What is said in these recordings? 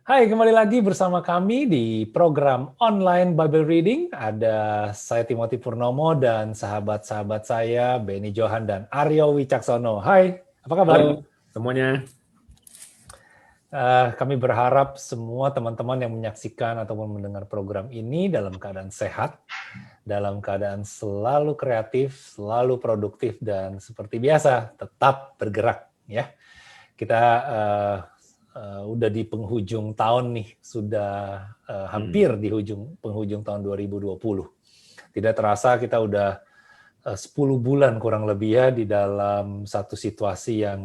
Hai, kembali lagi bersama kami di program online Bible Reading. Ada saya Timothy Purnomo dan sahabat-sahabat saya Benny Johan dan Aryo Wicaksono. Hai, apa kabar? Halo semuanya. Kami berharap semua teman-teman yang menyaksikan ataupun mendengar program ini dalam keadaan sehat, dalam keadaan selalu kreatif, selalu produktif, dan seperti biasa tetap bergerak. Ya, kita udah di penghujung tahun nih, sudah hampir di penghujung tahun 2020. Tidak terasa kita udah 10 bulan kurang lebih ya di dalam satu situasi yang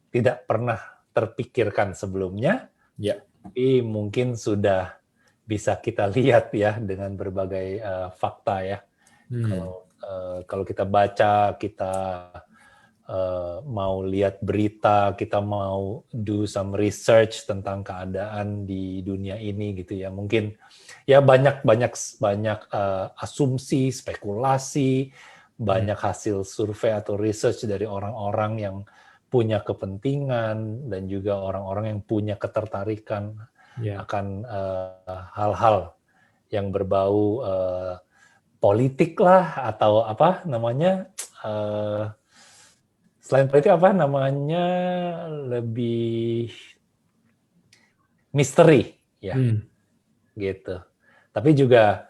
tidak pernah terpikirkan sebelumnya, Ya. tapi mungkin sudah bisa kita lihat ya dengan berbagai fakta ya. Kalau kita baca, kita mau lihat berita, kita mau do some research tentang keadaan di dunia ini gitu ya. Mungkin ya banyak asumsi, spekulasi, banyak hasil survei atau research dari orang-orang yang punya kepentingan dan juga orang-orang yang punya ketertarikan akan hal-hal yang berbau politik lah atau apa namanya selain politik apa namanya lebih misteri ya gitu. Tapi juga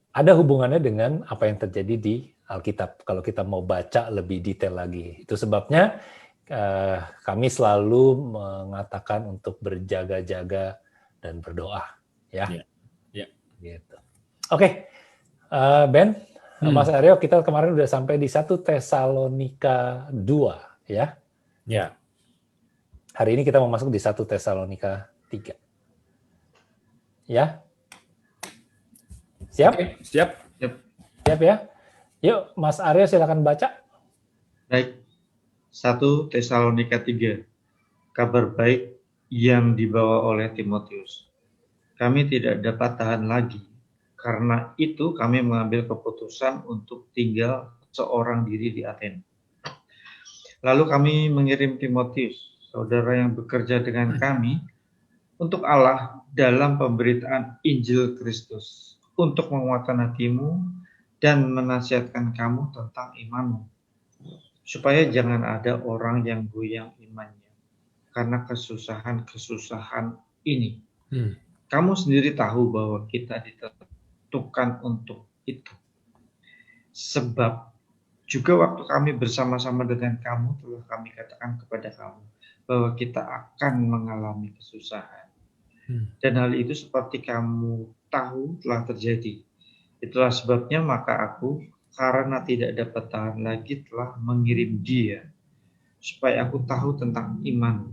ada hubungannya dengan apa yang terjadi di Alkitab kalau kita mau baca lebih detail lagi. Itu sebabnya kami selalu mengatakan untuk berjaga-jaga dan berdoa ya. Gitu. Oke. Ben, Mas Aryo, kita kemarin udah sampai di 1 Tesalonika 2 ya. Ya. Hari ini kita mau masuk di 1 Tesalonika 3. Ya? Siap? Oke, siap. Siap ya? Yuk, Mas Aryo silakan baca. Baik. 1 Tesalonika 3. Kabar baik yang dibawa oleh Timotius. Kami tidak dapat tahan lagi. Karena itu kami mengambil keputusan untuk tinggal seorang diri di Athena. Lalu kami mengirim Timotius, saudara yang bekerja dengan kami, untuk Allah dalam pemberitaan Injil Kristus, untuk menguatkan hatimu dan menasihatkan kamu tentang imanmu, supaya jangan ada orang yang goyang imannya karena kesusahan-kesusahan ini. Kamu sendiri tahu bahwa kita ditentukan untuk itu. Sebab juga waktu kami bersama-sama dengan kamu telah kami katakan kepada kamu bahwa kita akan mengalami kesusahan. Dan hal itu seperti kamu tahu telah terjadi. Itulah sebabnya maka aku, karena tidak dapat tahan lagi, telah mengirim dia supaya aku tahu tentang iman.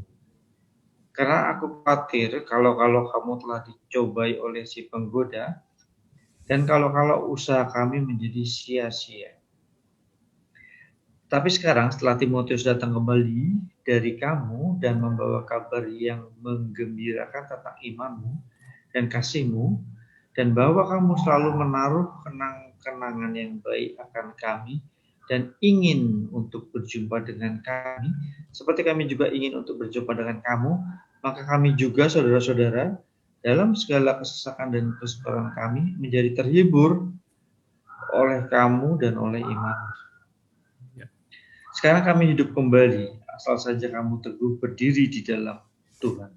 Karena aku khawatir kalau kamu telah dicobai oleh si penggoda, dan kalau usaha kami menjadi sia-sia. Tapi sekarang setelah Timotius datang kembali dari kamu dan membawa kabar yang menggembirakan tentang imanmu dan kasihmu, dan bahwa kamu selalu menaruh kenang-kenangan yang baik akan kami dan ingin untuk berjumpa dengan kami, seperti kami juga ingin untuk berjumpa dengan kamu, maka kami juga saudara-saudara dalam segala kesesakan dan kesukaran kami menjadi terhibur oleh kamu dan oleh iman. Sekarang kami hidup kembali, asal saja kamu teguh berdiri di dalam Tuhan.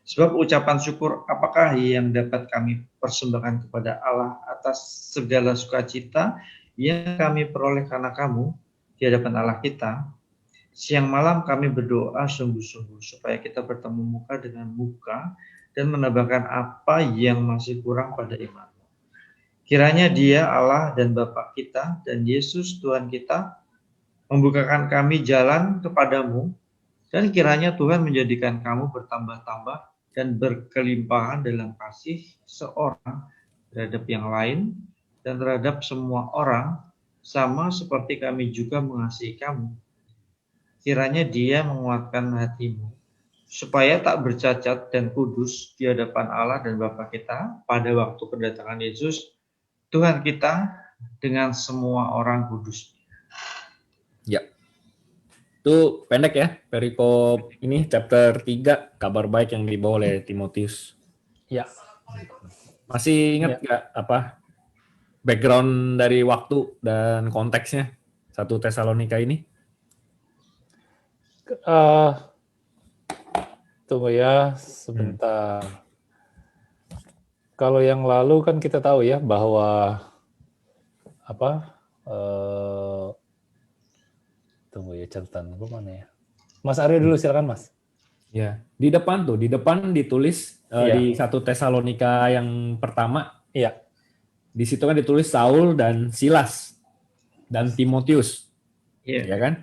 Sebab ucapan syukur apakah yang dapat kami persembahkan kepada Allah atas segala sukacita yang kami peroleh karena kamu di hadapan Allah kita. Siang malam kami berdoa sungguh-sungguh supaya kita bertemu muka dengan muka dan menambahkan apa yang masih kurang pada iman. Kiranya Dia Allah dan Bapa kita dan Yesus Tuhan kita membukakan kami jalan kepadamu, dan kiranya Tuhan menjadikan kamu bertambah-tambah dan berkelimpahan dalam kasih seorang terhadap yang lain dan terhadap semua orang, sama seperti kami juga mengasihi kamu. Kiranya Dia menguatkan hatimu, supaya tak bercacat dan kudus di hadapan Allah dan Bapa kita pada waktu kedatangan Yesus, Tuhan kita, dengan semua orang kudus. Ya. Itu pendek ya, perikop ini chapter 3, kabar baik yang dibawa oleh Timotius. Ya. Masih ingat nggak apa background dari waktu dan konteksnya 1 Tesalonika ini? Tunggu ya sebentar. Kalau yang lalu kan kita tahu ya bahwa tunggu ya catatan gue mana ya. Mas Aryo dulu silakan Mas. Ya, di depan ditulis di 1 Tesalonika yang pertama. Iya. Di situ kan ditulis Saul dan Silas dan Timotius. Iya. Ya kan?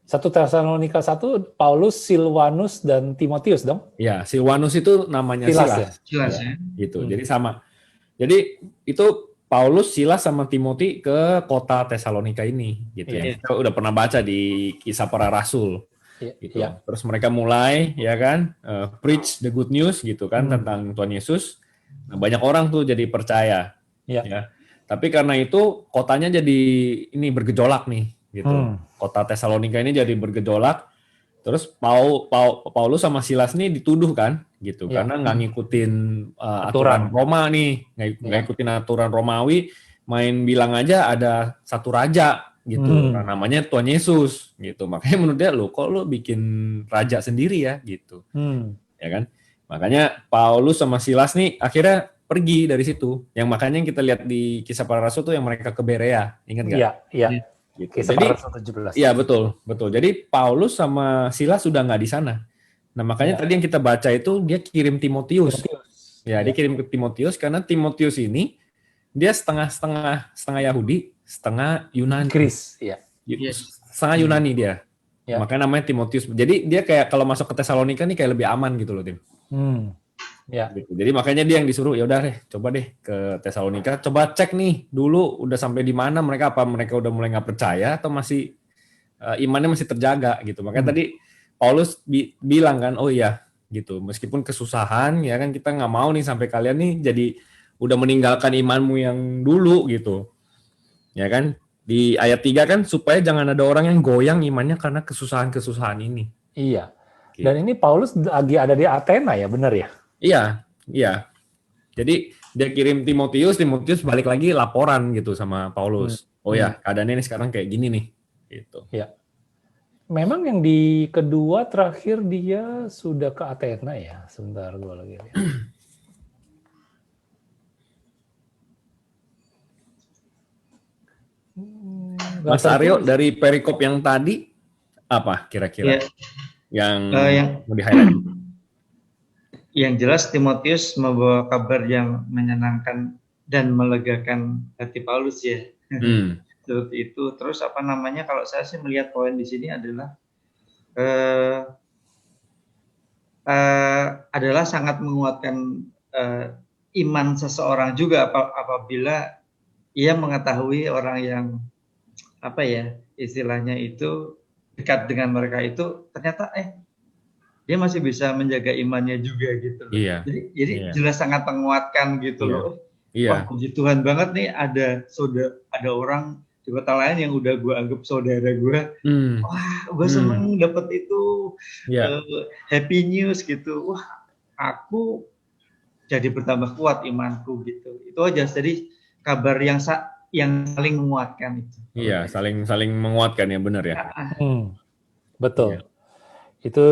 1 Tesalonika 1 Paulus, Silvanus dan Timotius dong. Ya, Silvanus itu namanya Silas, Silas. ya? Jelas ya. Gitu. Jadi sama. Jadi itu Paulus, Silas sama Timoti ke kota Tesalonika ini gitu ya. Kita udah pernah baca di Kisah Para Rasul. Gitu. Terus mereka mulai ya kan preach the good news gitu kan tentang Tuhan Yesus. Nah, banyak orang tuh jadi percaya. Ya. Tapi karena itu kotanya jadi ini bergejolak nih gitu. Kota Tesalonika ini jadi bergejolak. Terus Paulus sama Silas nih dituduh kan gitu karena nggak ngikutin aturan Roma nih, nggak ikutin aturan Romawi, main bilang aja ada satu raja gitu. Nah, namanya Tuhan Yesus gitu. Makanya menurut dia kok lu bikin raja sendiri ya gitu. Ya kan? Makanya Paulus sama Silas nih akhirnya pergi dari situ. Yang makanya yang kita lihat di Kisah Para Rasul tuh yang mereka ke Berea, ingat nggak? Iya. Gitu. Kisah Para Rasul 17. Iya betul. Jadi Paulus sama Silas sudah nggak di sana. Nah makanya tadi yang kita baca itu dia kirim Timotius. Dia kirim ke Timotius karena Timotius ini dia setengah Yahudi, setengah Yunani. Inggris, iya. Setengah Yunani dia. Makanya namanya Timotius. Jadi dia kayak kalau masuk ke Tesalonika nih kayak lebih aman gitu loh, Tim. Gitu. Jadi makanya dia yang disuruh ya udah deh, coba deh ke Tesalonika, coba cek nih dulu udah sampai di mana mereka, apa mereka udah mulai nggak percaya atau masih imannya masih terjaga gitu. Makanya tadi Paulus bilang kan, oh iya gitu, meskipun kesusahan ya kan kita nggak mau nih sampai kalian nih jadi udah meninggalkan imanmu yang dulu gitu. Ya kan? Di ayat 3 kan supaya jangan ada orang yang goyang imannya karena kesusahan-kesusahan ini. Iya. Dan ini Paulus lagi ada di Athena ya, benar ya? Iya. Jadi dia kirim Timotius balik lagi laporan gitu sama Paulus. Oh ya, keadaannya ini sekarang kayak gini nih. Gitu. Iya. Memang yang di kedua terakhir dia sudah ke Athena ya. Sebentar gue lagi lihat. Mas Aryo dari perikop yang tadi apa kira-kira yang mau di-highlight? Yang jelas Timotius membawa kabar yang menyenangkan dan melegakan hati Paulus ya. Seperti itu. Terus kalau saya sih melihat poin di sini adalah sangat menguatkan iman seseorang juga apabila ia mengetahui orang yang istilahnya itu dekat dengan mereka itu ternyata dia masih bisa menjaga imannya juga gitu loh. Jadi jelas sangat menguatkan gitu loh. Wah, puji Tuhan banget nih ada orang di kota lain yang udah gue anggap saudara gue. Wah, gue seneng dapet itu happy news gitu. Wah, aku jadi bertambah kuat imanku gitu. Itu aja. Jadi kabar yang saling menguatkan itu. Iya, saling menguatkan ya, benar ya. Betul. Itu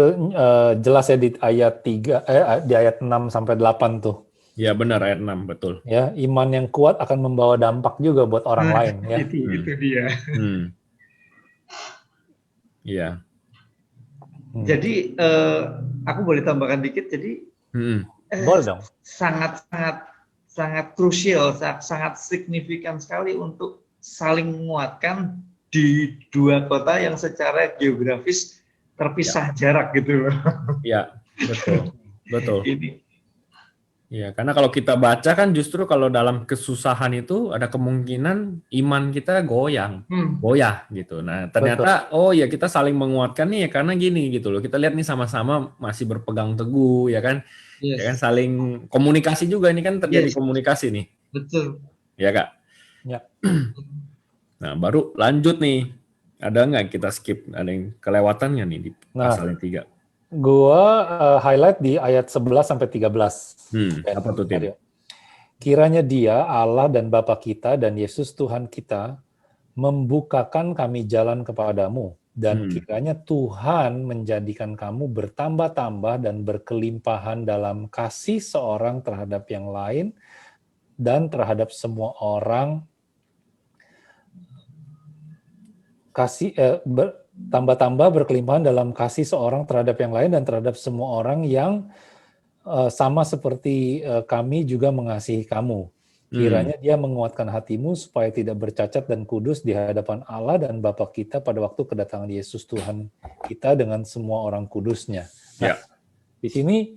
jelas ya di ayat 3 di ayat 6 sampai 8 tuh. Ya benar, ayat 6 betul. Ya, iman yang kuat akan membawa dampak juga buat orang lain ya. Itu dia. Iya. Jadi aku boleh tambahkan dikit. Jadi boleh dong. Sangat krusial, sangat signifikan sekali untuk saling menguatkan di dua kota yang secara geografis terpisah jarak gitu loh. Iya, betul. Iya, karena kalau kita baca kan justru kalau dalam kesusahan itu ada kemungkinan iman kita goyah gitu. Nah, ternyata ya kita saling menguatkan nih ya karena gini gitu loh. Kita lihat nih sama-sama masih berpegang teguh ya kan. Ya kan saling komunikasi juga ini kan terjadi komunikasi nih. Betul. Ya, Kak. Ya. Nah, baru lanjut nih. Ada nggak kita skip? Ada yang kelewatannya nih di pasal yang 3? Gua highlight di ayat 11 sampai 13. Apa tuh, Tim? Kiranya Dia, Allah dan Bapa kita dan Yesus Tuhan kita membukakan kami jalan kepadamu, dan kiranya Tuhan menjadikan kamu bertambah-tambah dan berkelimpahan dalam kasih seorang terhadap yang lain dan terhadap semua orang, tambah-tambah berkelimpahan dalam kasih seorang terhadap yang lain dan terhadap semua orang yang sama seperti kami juga mengasihi kamu. Kiranya Dia menguatkan hatimu supaya tidak bercacat dan kudus di hadapan Allah dan Bapa kita pada waktu kedatangan Yesus Tuhan kita dengan semua orang kudusnya. Nah, di sini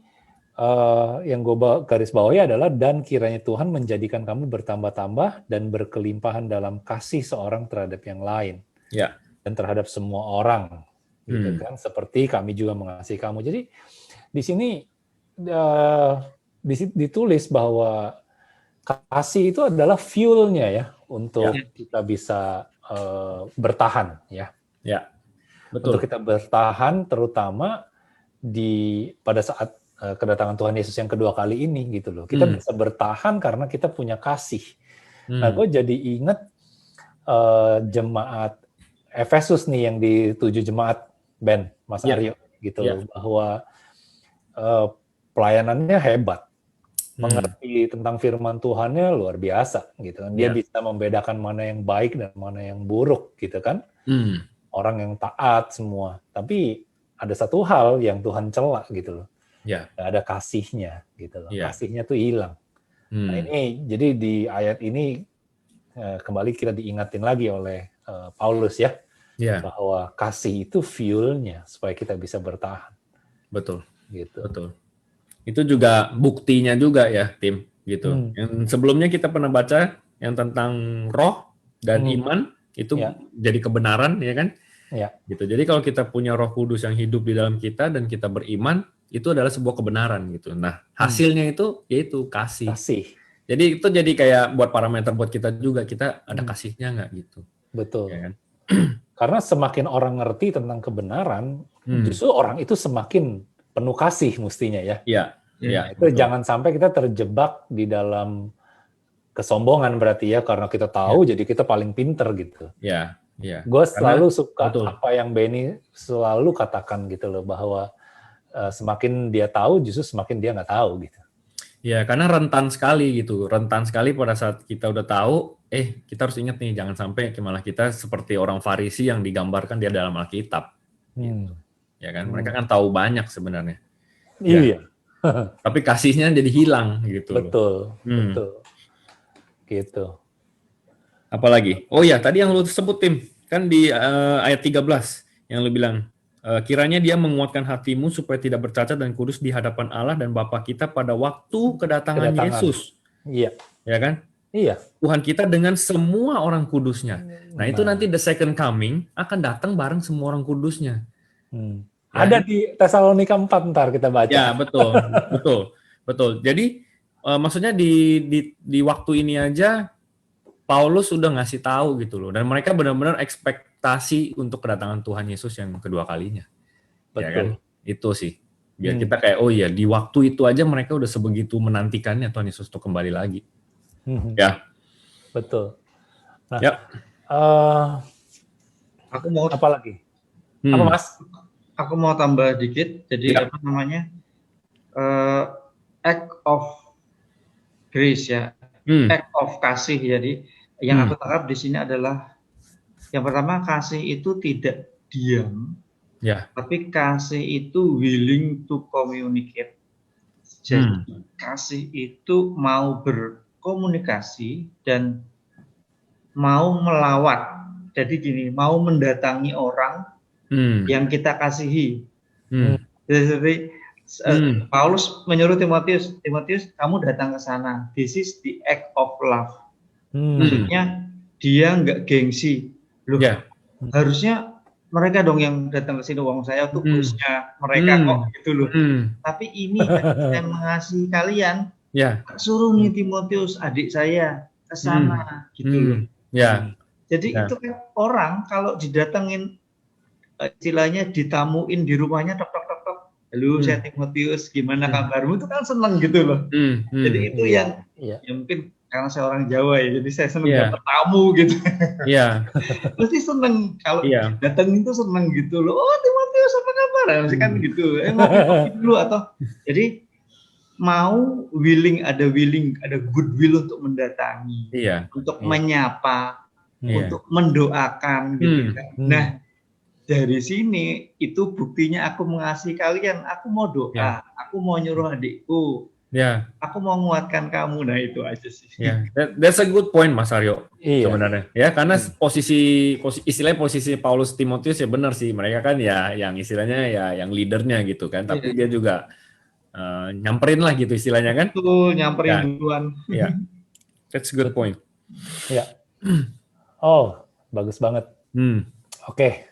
yang gue garis bawahi adalah dan kiranya Tuhan menjadikan kamu bertambah-tambah dan berkelimpahan dalam kasih seorang terhadap yang lain. Dan terhadap semua orang, gitu kan? Seperti kami juga mengasihi kamu. Jadi di sini ditulis bahwa kasih itu adalah fuel-nya ya untuk kita bisa bertahan ya. Betul. Untuk kita bertahan terutama pada saat kedatangan Tuhan Yesus yang kedua kali ini gitu loh. Kita bisa bertahan karena kita punya kasih. Nah, gue jadi inget jemaat Efesus nih yang di 7 jemaat Ben, Mas Aryo gitu loh, bahwa pelayanannya hebat. Mengerti tentang firman Tuhannya luar biasa gitu kan. Dia bisa membedakan mana yang baik dan mana yang buruk gitu kan. Orang yang taat semua. Tapi ada satu hal yang Tuhan cela gitu loh. Gak ada kasihnya gitu loh. Kasihnya tuh hilang. Nah ini jadi di ayat ini kembali kita diingatin lagi oleh Paulus ya. Bahwa kasih itu fuelnya supaya kita bisa bertahan. Betul. Gitu. Betul. Itu juga buktinya juga ya, Tim, gitu. Yang sebelumnya kita pernah baca yang tentang roh dan iman itu jadi kebenaran, ya kan? Gitu. Jadi kalau kita punya Roh Kudus yang hidup di dalam kita dan kita beriman, itu adalah sebuah kebenaran gitu. Nah, hasilnya itu yaitu kasih. Jadi itu jadi kayak buat parameter buat kita juga, kita ada kasihnya nggak gitu. Betul. Ya kan? Karena semakin orang ngerti tentang kebenaran, justru orang itu semakin penuh kasih mestinya ya. Itu betul. Jangan sampai kita terjebak di dalam kesombongan berarti ya, karena kita tahu jadi kita paling pinter gitu. Gue selalu suka apa yang Benny selalu katakan gitu loh, bahwa semakin dia tahu justru semakin dia nggak tahu gitu. Ya, karena rentan sekali gitu, rentan sekali pada saat kita udah tahu, kita harus ingat nih, jangan sampai malah kita seperti orang Farisi yang digambarkan dia dalam Alkitab. Gitu. Ya kan, mereka kan tahu banyak sebenarnya. Iya. Tapi kasihnya jadi hilang gitu. Betul. Gitu. Apalagi? Oh ya, tadi yang lu sebut Tim, kan di ayat 13 yang lu bilang, kiranya Dia menguatkan hatimu supaya tidak bercacat dan kudus di hadapan Allah dan Bapa kita pada waktu kedatangan Yesus. Iya. Ya kan? Iya. Tuhan kita dengan semua orang kudusnya. Nah, itu nanti the second coming akan datang bareng semua orang kudusnya. Ada di Tesalonika 4 ntar kita baca. Ya, betul. Jadi maksudnya di waktu ini aja Paulus sudah ngasih tahu gitu loh, dan mereka benar-benar ekspektasi untuk kedatangan Tuhan Yesus yang kedua kalinya. Betul. Ya kan? Itu sih. Biar kita kayak di waktu itu aja mereka udah sebegitu menantikannya Tuhan Yesus untuk kembali lagi. Ya. Betul. Nah, aku mau apa lagi? Apa Mas? Aku mau tambah dikit. Jadi apa namanya? Act of grace ya. Act of kasih. Jadi yang aku tangkap di sini adalah yang pertama, kasih itu tidak diam. Tapi kasih itu willing to communicate. Jadi kasih itu mau berkomunikasi dan mau melawat. Jadi gini, mau mendatangi orang yang kita kasihi. Jadi Paulus menyuruh Timotius, kamu datang ke sana. This is the act of love. Maksudnya dia nggak gengsi. Loh, harusnya mereka dong yang datang ke sini, uang saya tuh bosnya mereka kok gitu loh. Tapi ini saya mengasihi kalian. Suruh nih Timotius, adik saya ke sana gitu loh. Jadi itu kan orang kalau didatengin, istilahnya ditamuin di rumahnya, tok, Halo, saya Timotius, gimana kabarmu? Itu kan seneng gitu loh. Jadi itu yang mungkin karena saya orang Jawa ya, jadi saya seneng dapat tamu gitu. Iya. Pasti seneng kalau datang itu seneng gitu loh. Oh, Timotius apa kabar? Mesti kan gitu. Ngopi-ngopi dulu atau jadi mau ada goodwill untuk mendatangi, untuk menyapa, untuk mendoakan gitu kan. Nah, dari sini itu buktinya aku mengasihi kalian. Aku mau doa, aku mau nyuruh adikku, aku mau menguatkan kamu. Nah itu aja sih. That's a good point, Mas Aryo. Sebenarnya, ya karena istilahnya posisi Paulus Timotius ya benar sih. Mereka kan ya yang istilahnya ya yang leadernya gitu kan. Tapi dia juga nyamperin lah gitu istilahnya kan. Betul, nyamperin duluan. That's a good point. Ya. Oh, bagus banget. Oke.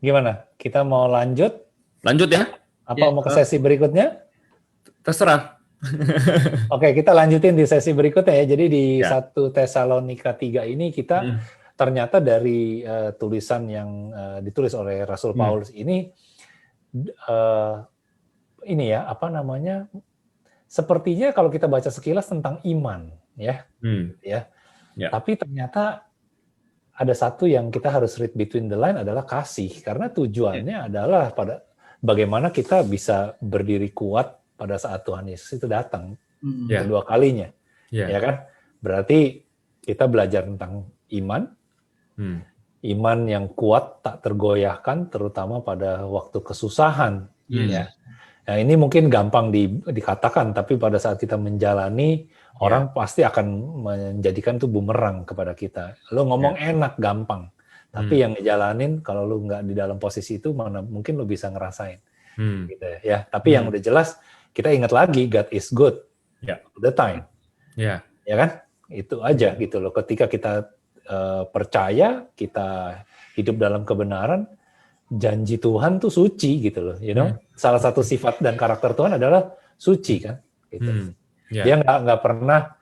Gimana? Kita mau lanjut? Lanjut ya? Apa mau ke sesi berikutnya? Terserah. Oke, kita lanjutin di sesi berikutnya ya. Jadi di 1 Tesalonika 3 ini kita ternyata dari tulisan yang ditulis oleh Rasul Paulus ini ya, apa namanya? Sepertinya kalau kita baca sekilas tentang iman, ya. Tapi ternyata ada satu yang kita harus read between the line adalah kasih, karena tujuannya adalah pada bagaimana kita bisa berdiri kuat pada saat Tuhan Yesus itu datang kedua kalinya, ya kan? Berarti kita belajar tentang iman, iman yang kuat tak tergoyahkan, terutama pada waktu kesusahan. Ya, nah, ini mungkin gampang dikatakan, tapi pada saat kita menjalani, orang pasti akan menjadikan itu bumerang kepada kita. Lo ngomong enak, gampang. Tapi yang ngejalanin, kalau lo nggak di dalam posisi itu, mana mungkin lo bisa ngerasain. Gitu ya. Tapi yang udah jelas, kita ingat lagi, God is good. All the time. Ya kan? Itu aja gitu loh. Ketika kita percaya, kita hidup dalam kebenaran, janji Tuhan tuh suci gitu loh. You know? Salah satu sifat dan karakter Tuhan adalah suci kan. Gitu. Dia nggak pernah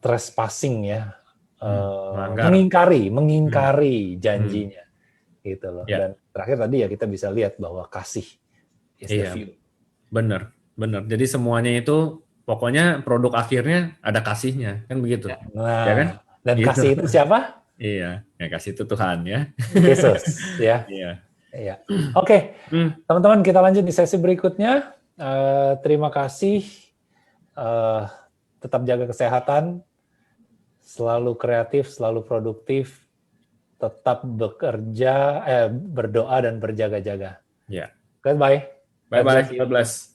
trespassing ya, mengingkari janjinya, gitu loh. Dan terakhir tadi ya kita bisa lihat bahwa kasih is the fuel. Bener. Jadi semuanya itu pokoknya produk akhirnya ada kasihnya, kan begitu? Nah, ya kan? Dan gitu. Kasih itu siapa? Iya, yang kasih itu Tuhan ya. Yesus ya. Iya. Oke, teman-teman kita lanjut di sesi berikutnya. Terima kasih. Tetap jaga kesehatan, selalu kreatif, selalu produktif, tetap bekerja, berdoa dan berjaga-jaga. Yeah. Goodbye. Bye-bye. God bless.